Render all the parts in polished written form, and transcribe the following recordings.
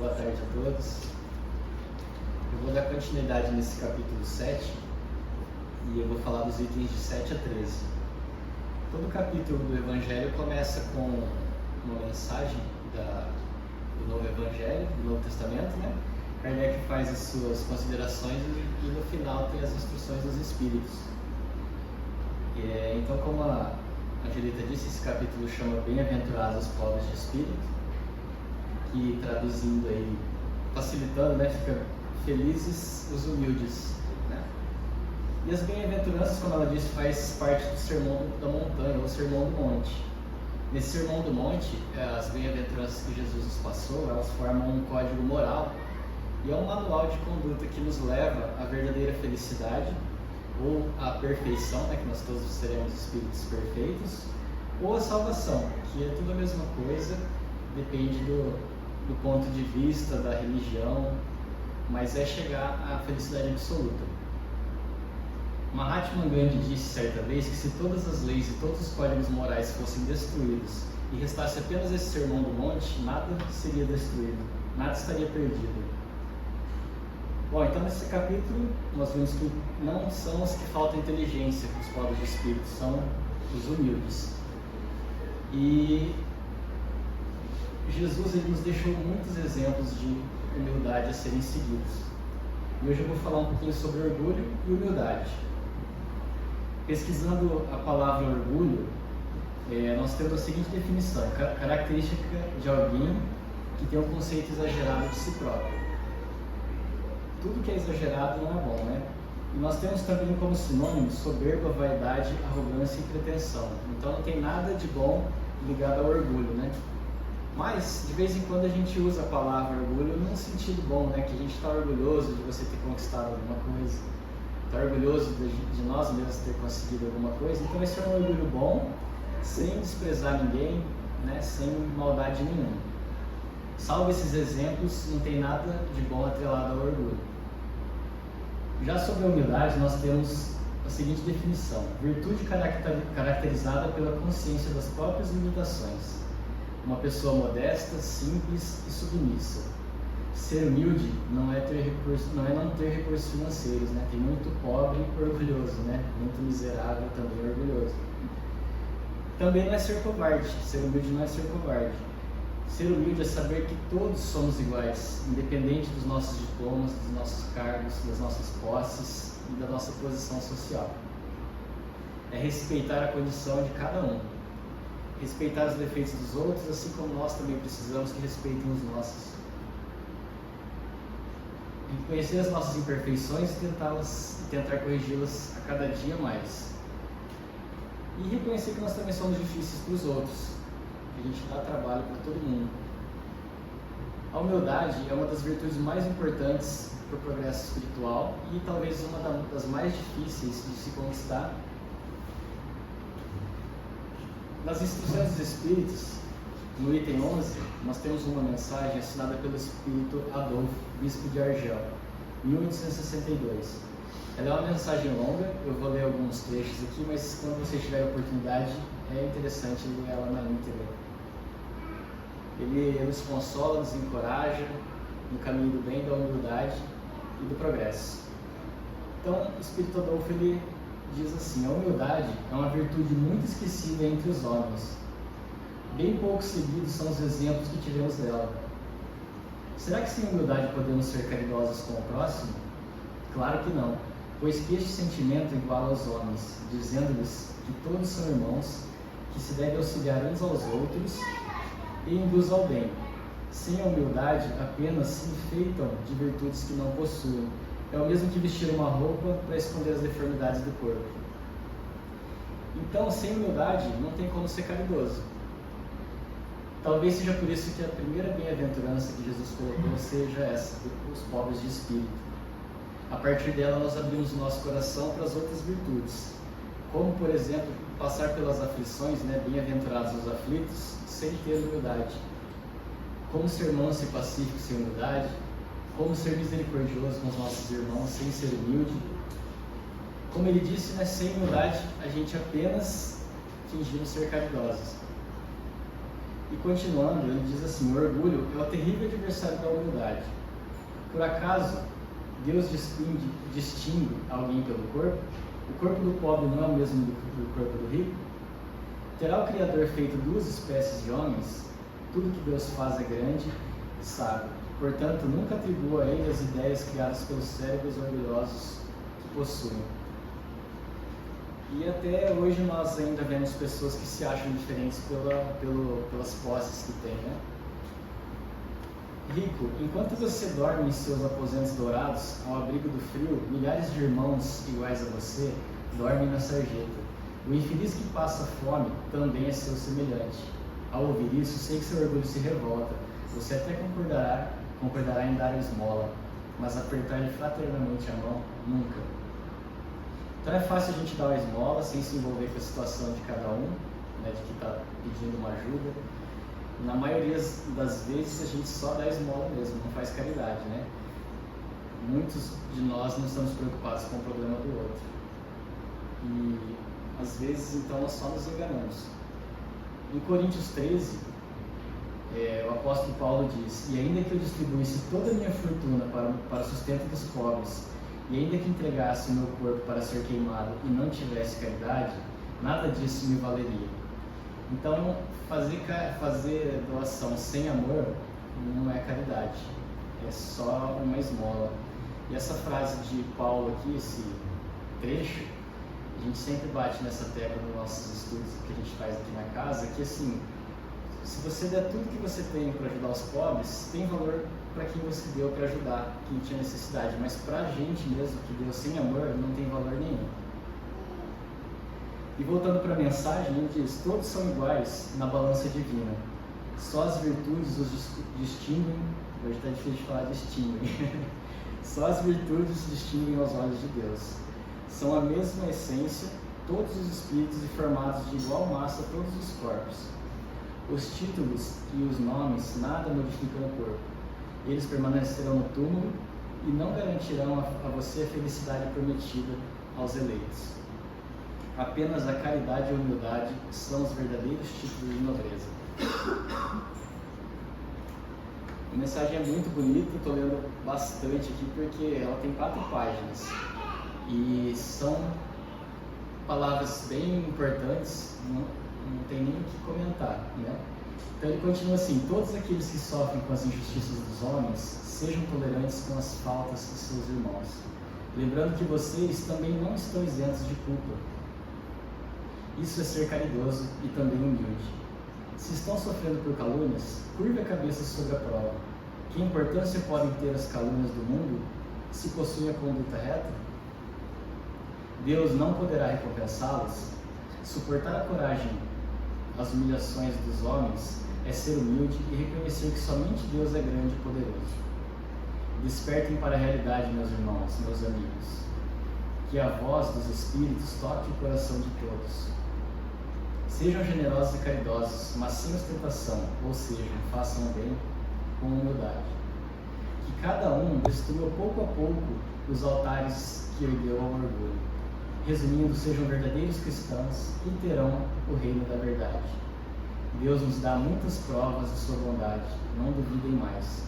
Boa tarde a todos. Eu vou dar continuidade nesse capítulo 7 e eu vou falar dos itens de 7 a 13. Todo capítulo do Evangelho começa com uma mensagem do Novo Evangelho, do Novo Testamento, né? Kardec faz as suas considerações e no final tem as instruções dos Espíritos. Então, como a Angelita disse, esse capítulo chama Bem-aventurados os pobres de espírito, que traduzindo aí, facilitando, né, fica felizes os humildes, né? E as bem-aventuranças, como ela disse, faz parte do Sermão da Montanha, ou Sermão do Monte. Nesse Sermão do Monte, as bem-aventuranças que Jesus nos passou, elas formam um código moral e é um manual de conduta que nos leva à verdadeira felicidade ou à perfeição, né, que nós todos seremos espíritos perfeitos, ou a salvação, que é tudo a mesma coisa, depende do ponto de vista, da religião, mas é chegar à felicidade absoluta. Mahatma Gandhi disse certa vez que se todas as leis e todos os códigos morais fossem destruídos e restasse apenas esse Sermão do Monte, nada seria destruído, nada estaria perdido. Bom, então nesse capítulo nós vimos que não são os que faltam inteligência, os pobres de espírito, são os humildes. E Jesus ele nos deixou muitos exemplos de humildade a serem seguidos. E hoje eu vou falar um pouquinho sobre orgulho e humildade. Pesquisando a palavra orgulho, nós temos a seguinte definição: característica de alguém que tem um conceito exagerado de si próprio. Tudo que é exagerado não é bom, né? E nós temos também como sinônimo soberba, vaidade, arrogância e pretensão. Então não tem nada de bom ligado ao orgulho, né? Mas, de vez em quando a gente usa a palavra orgulho num sentido bom, né? Que a gente está orgulhoso de você ter conquistado alguma coisa, está orgulhoso de nós mesmos ter conseguido alguma coisa. Então esse é um orgulho bom, sem desprezar ninguém, né? Sem maldade nenhuma. Salvo esses exemplos, não tem nada de bom atrelado ao orgulho. Já sobre a humildade, nós temos a seguinte definição: virtude caracterizada pela consciência das próprias limitações. Uma pessoa modesta, simples e submissa. Ser humilde não é não ter recursos financeiros, né? Tem muito pobre orgulhoso, né? Muito miserável também orgulhoso. Também não é ser covarde. Ser humilde não é ser covarde. Ser humilde é saber que todos somos iguais, independente dos nossos diplomas, dos nossos cargos, das nossas posses e da nossa posição social. É respeitar a condição de cada um. Respeitar os defeitos dos outros, assim como nós também precisamos que respeitem os nossos. Reconhecer as nossas imperfeições e tentar corrigi-las a cada dia mais. E reconhecer que nós também somos difíceis para os outros, que a gente dá trabalho para todo mundo. A humildade é uma das virtudes mais importantes para o progresso espiritual e talvez uma das mais difíceis de se conquistar. Nas instruções dos Espíritos, no item 11, nós temos uma mensagem assinada pelo Espírito Adolfo, Bispo de Argel, 1862. Ela é uma mensagem longa, eu vou ler alguns trechos aqui, mas quando você tiver a oportunidade, é interessante ler ela na íntegra. Ele nos consola, nos encoraja no caminho do bem, da humildade e do progresso. Então, o Espírito Adolfo ele diz assim: a humildade é uma virtude muito esquecida entre os homens. Bem pouco seguidos são os exemplos que tivemos dela. Será que sem humildade podemos ser caridosos com o próximo? Claro que não, pois que este sentimento iguala aos homens, dizendo-lhes que todos são irmãos, que se deve auxiliar uns aos outros e induz ao bem. Sem a humildade, apenas se enfeitam de virtudes que não possuem. É o mesmo que vestir uma roupa para esconder as deformidades do corpo. Então, sem humildade, não tem como ser caridoso. Talvez seja por isso que a primeira bem-aventurança que Jesus colocou seja essa, os pobres de espírito. A partir dela, nós abrimos o nosso coração para as outras virtudes, como, por exemplo, passar pelas aflições, né? Bem-aventurados os aflitos, sem ter humildade. Como ser manso e pacífico sem humildade. Como ser misericordioso com os nossos irmãos sem ser humilde. Como ele disse, né, sem humildade a gente apenas fingimos ser caridosos. E continuando, ele diz assim: o orgulho é o terrível adversário da humildade. Por acaso Deus distingue alguém pelo corpo? O corpo do pobre não é o mesmo do corpo do rico? Terá o Criador feito duas espécies de homens? Tudo que Deus faz é grande e sábio. Portanto, nunca atribua a ele as ideias criadas pelos cérebros orgulhosos que possuem. E até hoje nós ainda vemos pessoas que se acham diferentes pelas posses que têm, né? Rico, enquanto você dorme em seus aposentos dourados, ao abrigo do frio, milhares de irmãos iguais a você dormem na sarjeta. O infeliz que passa fome também é seu semelhante. Ao ouvir isso, sei que seu orgulho se revolta. Você até concordará em dar a esmola, mas apertar-lhe fraternamente a mão, nunca. Então é fácil a gente dar a esmola sem se envolver com a situação de cada um, né, de que está pedindo uma ajuda. Na maioria das vezes a gente só dá esmola mesmo, não faz caridade, né? Muitos de nós não estamos preocupados com o problema do outro. E às vezes então nós só nos enganamos. Em Coríntios 13, o apóstolo Paulo diz: e ainda que eu distribuísse toda a minha fortuna para o sustento dos pobres, e ainda que entregasse o meu corpo para ser queimado e não tivesse caridade, nada disso me valeria. Então, fazer doação sem amor não é caridade, é só uma esmola. E essa frase de Paulo aqui, esse trecho, a gente sempre bate nessa tecla nos nossos estudos que a gente faz aqui na casa, que assim, se você der tudo que você tem para ajudar os pobres, tem valor para quem você deu para ajudar, quem tinha necessidade, mas para a gente mesmo, que deu sem amor, não tem valor nenhum. E voltando para a mensagem, ele diz: todos são iguais na balança divina, só as virtudes os distinguem. Hoje está difícil de falar distinguem. Só as virtudes distinguem aos olhos de Deus. São a mesma essência, todos os espíritos e formados de igual massa todos os corpos. Os títulos e os nomes nada modificam o corpo. Eles permanecerão no túmulo e não garantirão a você a felicidade prometida aos eleitos. Apenas a caridade e a humildade são os verdadeiros títulos de nobreza. A mensagem é muito bonita, estou lendo bastante aqui porque ela tem 4 páginas e são palavras bem importantes, não tem nem o que comentar, né? Então ele continua assim: todos aqueles que sofrem com as injustiças dos homens, sejam tolerantes com as faltas de seus irmãos, lembrando que vocês também não estão isentos de culpa. Isso é ser caridoso e também humilde. Se estão sofrendo por calúnias, curve a cabeça sobre a prova. Que importância podem ter as calúnias do mundo se possuem a conduta reta? Deus não poderá recompensá-los? Suportar a coragem as humilhações dos homens é ser humilde e reconhecer que somente Deus é grande e poderoso. Despertem para a realidade, meus irmãos, meus amigos. Que a voz dos Espíritos toque o coração de todos. Sejam generosos e caridosos, mas sem ostentação, ou seja, façam o bem com humildade. Que cada um destrua pouco a pouco os altares que ergueu ao orgulho. Resumindo, sejam verdadeiros cristãos e terão o reino da verdade. Deus nos dá muitas provas de sua bondade, não duvidem mais.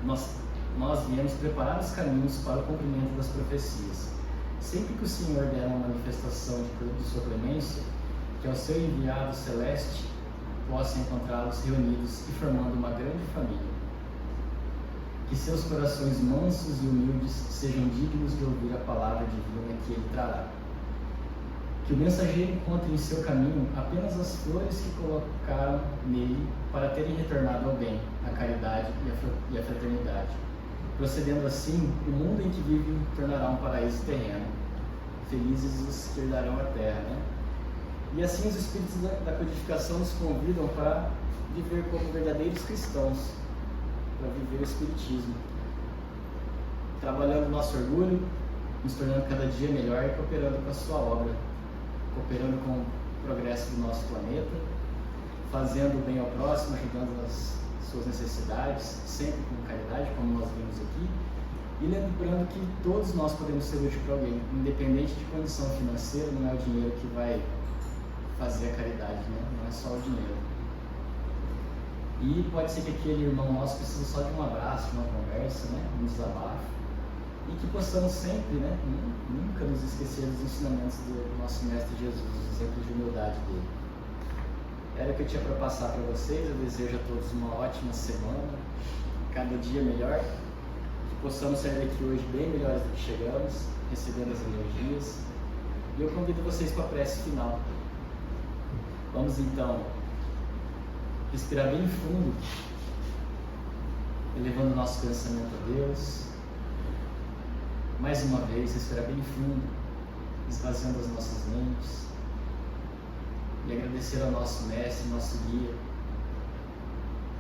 Nós viemos preparar os caminhos para o cumprimento das profecias. Sempre que o Senhor der uma manifestação de sua clemência, que ao seu enviado celeste possa encontrá-los reunidos e formando uma grande família. Que seus corações mansos e humildes sejam dignos de ouvir a palavra divina que ele trará. Que o mensageiro encontre em seu caminho apenas as flores que colocaram nele para terem retornado ao bem, à caridade e à fraternidade. Procedendo assim, o mundo em que vivem tornará um paraíso terreno. Felizes os que herdarão a terra, né? E assim os espíritos da codificação nos convidam para viver como verdadeiros cristãos, para viver o espiritismo, trabalhando o nosso orgulho, nos tornando cada dia melhor e cooperando com a sua obra, cooperando com o progresso do nosso planeta, fazendo o bem ao próximo, ajudando as suas necessidades, sempre com caridade, como nós vimos aqui, e lembrando que todos nós podemos ser úteis para alguém, independente de condição financeira. Não é o dinheiro que vai fazer a caridade, né? Não é só o dinheiro. E pode ser que aquele irmão nosso precise só de um abraço, de uma conversa, né? Um desabafo. E que possamos sempre, né? Nunca nos esquecer dos ensinamentos do nosso Mestre Jesus, os exemplos de humildade dele. Era o que eu tinha para passar para vocês. Eu desejo a todos uma ótima semana, cada dia melhor. Que possamos sair daqui hoje bem melhores do que chegamos, recebendo as energias. E eu convido vocês para a prece final. Vamos então respirar bem fundo, elevando nosso pensamento a Deus. Mais uma vez, respirar bem fundo, esvaziando as nossas mentes. E agradecer ao nosso Mestre, nosso guia,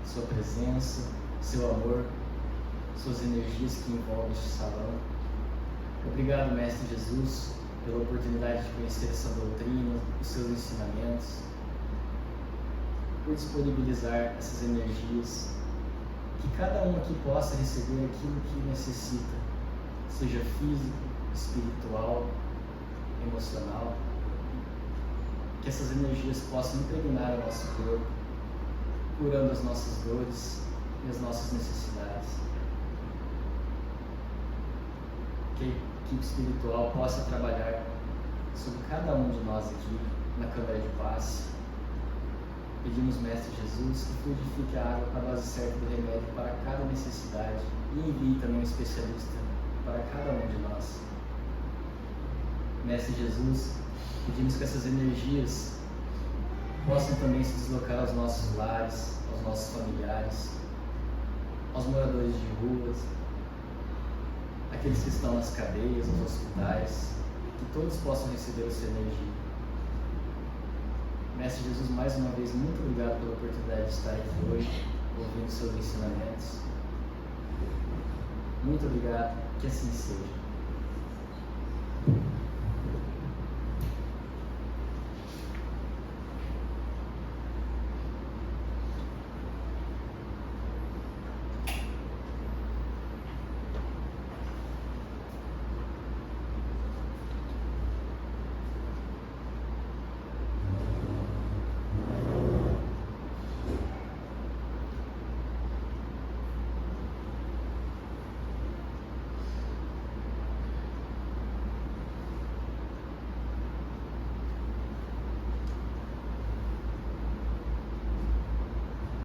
sua presença, seu amor, suas energias que envolvem este salão. Obrigado, Mestre Jesus, pela oportunidade de conhecer essa doutrina, os seus ensinamentos, por disponibilizar essas energias, que cada um aqui possa receber aquilo que necessita, seja físico, espiritual, emocional, que essas energias possam impregnar o nosso corpo, curando as nossas dores e as nossas necessidades. Que a equipe espiritual possa trabalhar sobre cada um de nós aqui na Câmara de Paz. Pedimos, Mestre Jesus, que fluidifique a água com a dose certa do remédio para cada necessidade e envie também um especialista para cada um de nós. Mestre Jesus, pedimos que essas energias possam também se deslocar aos nossos lares, aos nossos familiares, aos moradores de ruas, aqueles que estão nas cadeias, nos hospitais, que todos possam receber essa energia. Mestre Jesus, mais uma vez, muito obrigado pela oportunidade de estar aqui hoje, ouvindo seus ensinamentos. Muito obrigado, que assim seja.